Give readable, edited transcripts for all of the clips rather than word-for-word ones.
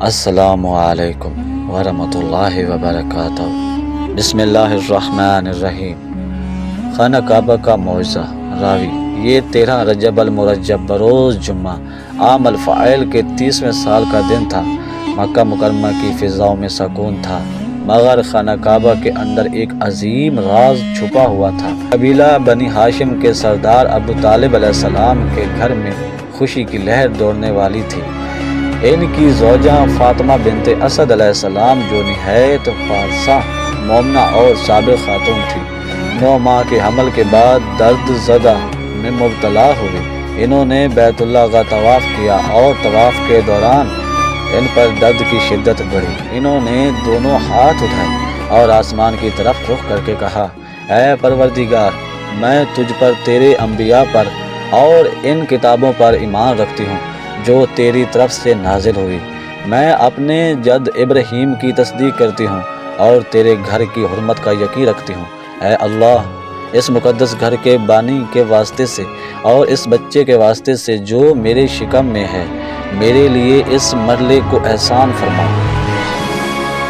السلام علیکم ورحمۃ اللہ وبرکاتہ۔ بسم اللہ الرحمن الرحیم۔ خانہ کعبہ کا معجزہ۔ راوی: یہ 13 رجب المرجب بروز جمعہ عام الفعیل کے 30ویں سال کا دن تھا۔ مکہ مکرمہ کی فضاؤں میں سکون تھا، مگر خانہ کعبہ کے اندر ایک عظیم راز چھپا ہوا تھا۔ قبیلہ بنی ہاشم کے سردار ابو طالب علیہ السلام کے گھر میں خوشی کی لہر دوڑنے والی تھی۔ ان کی زوجہ فاطمہ بنت اسد علیہ السلام جو نہایت فاصلہ مومنہ اور صابر خاتون تھی، 9 ماہ کے حمل کے بعد درد زدہ میں مبتلا ہوئی۔ انہوں نے بیت اللہ کا طواف کیا اور طواف کے دوران ان پر درد کی شدت بڑھی۔ انہوں نے دونوں ہاتھ اٹھائے اور آسمان کی طرف رخ کر کے کہا: اے پروردگار، میں تجھ پر، تیرے انبیاء پر اور ان کتابوں پر ایمان رکھتی ہوں جو تیری طرف سے نازل ہوئی۔ میں اپنے جد ابراہیم کی تصدیق کرتی ہوں اور تیرے گھر کی حرمت کا یقین رکھتی ہوں۔ اے اللہ، اس مقدس گھر کے بانی کے واسطے سے اور اس بچے کے واسطے سے جو میرے شکم میں ہے، میرے لیے اس مرلے کو احسان فرما۔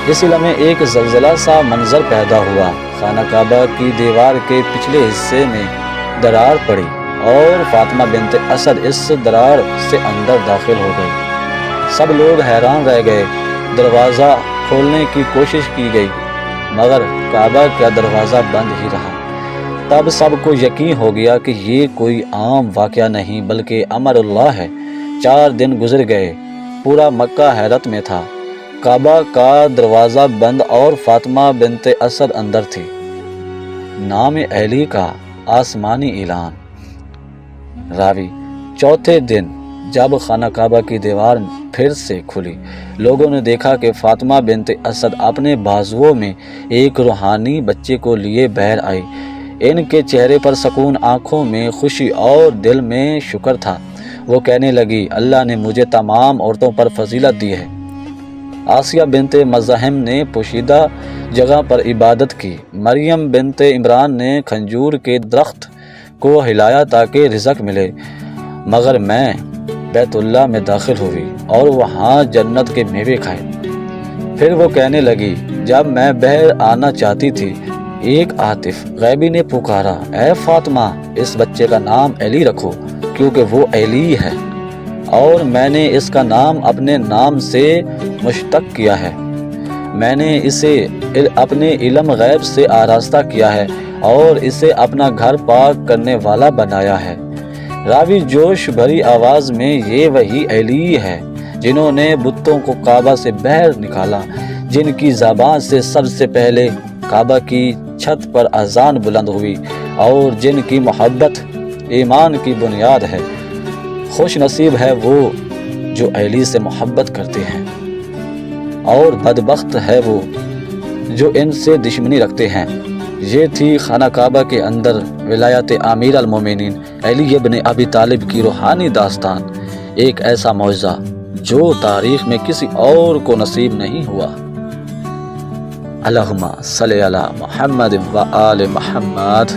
اس لمحے ایک زلزلہ سا منظر پیدا ہوا۔ خانہ کعبہ کی دیوار کے پچھلے حصے میں درار پڑی اور فاطمہ بنت اسد اس درار سے اندر داخل ہو گئی۔ سب لوگ حیران رہ گئے۔ دروازہ کھولنے کی کوشش کی گئی مگر کعبہ کا دروازہ بند ہی رہا۔ تب سب کو یقین ہو گیا کہ یہ کوئی عام واقعہ نہیں بلکہ امر اللہ ہے۔ 4 دن گزر گئے، پورا مکہ حیرت میں تھا۔ کعبہ کا دروازہ بند اور فاطمہ بنت اسد اندر تھی۔ نام علی کا آسمانی اعلان۔ راوی: چوتھے دن جب خانہ کعبہ کی دیوار پھر سے کھلی، لوگوں نے دیکھا کہ فاطمہ بنت اسد اپنے بازوؤں میں ایک روحانی بچے کو لیے باہر آئی۔ ان کے چہرے پر سکون، آنکھوں میں خوشی اور دل میں شکر تھا۔ وہ کہنے لگی: اللہ نے مجھے تمام عورتوں پر فضیلت دی ہے۔ آسیہ بنت مزاحم نے پوشیدہ جگہ پر عبادت کی۔ مریم بنت عمران نے کھجور کے درخت کو ہلایا تاکہ رزق ملے، مگر میں بیت اللہ میں داخل ہوئی اور وہاں جنت کے میوے کھائے۔ پھر وہ کہنے لگی: جب میں باہر آنا چاہتی تھی، ایک عاطف غیبی نے پکارا: اے فاطمہ، اس بچے کا نام علی رکھو کیونکہ وہ علی ہے اور میں نے اس کا نام اپنے نام سے مشتق کیا ہے۔ میں نے اسے اپنے علم غیب سے آراستہ کیا ہے اور اسے اپنا گھر پاک کرنے والا بنایا ہے۔ راوی: جوش بھری آواز میں: یہ وہی علی ہے جنہوں نے بتوں کو کعبہ سے باہر نکالا، جن کی زبان سے سب سے پہلے کعبہ کی چھت پر اذان بلند ہوئی اور جن کی محبت ایمان کی بنیاد ہے۔ خوش نصیب ہے وہ جو علی سے محبت کرتے ہیں اور بدبخت ہے وہ جو ان سے دشمنی رکھتے ہیں۔ یہ تھی خانہ کعبہ کے اندر ولایت امیر المومنین علی ابن ابی طالب کی روحانی داستان، ایک ایسا معجزہ جو تاریخ میں کسی اور کو نصیب نہیں ہوا۔ اللہم صلی علی محمد و آل محمد۔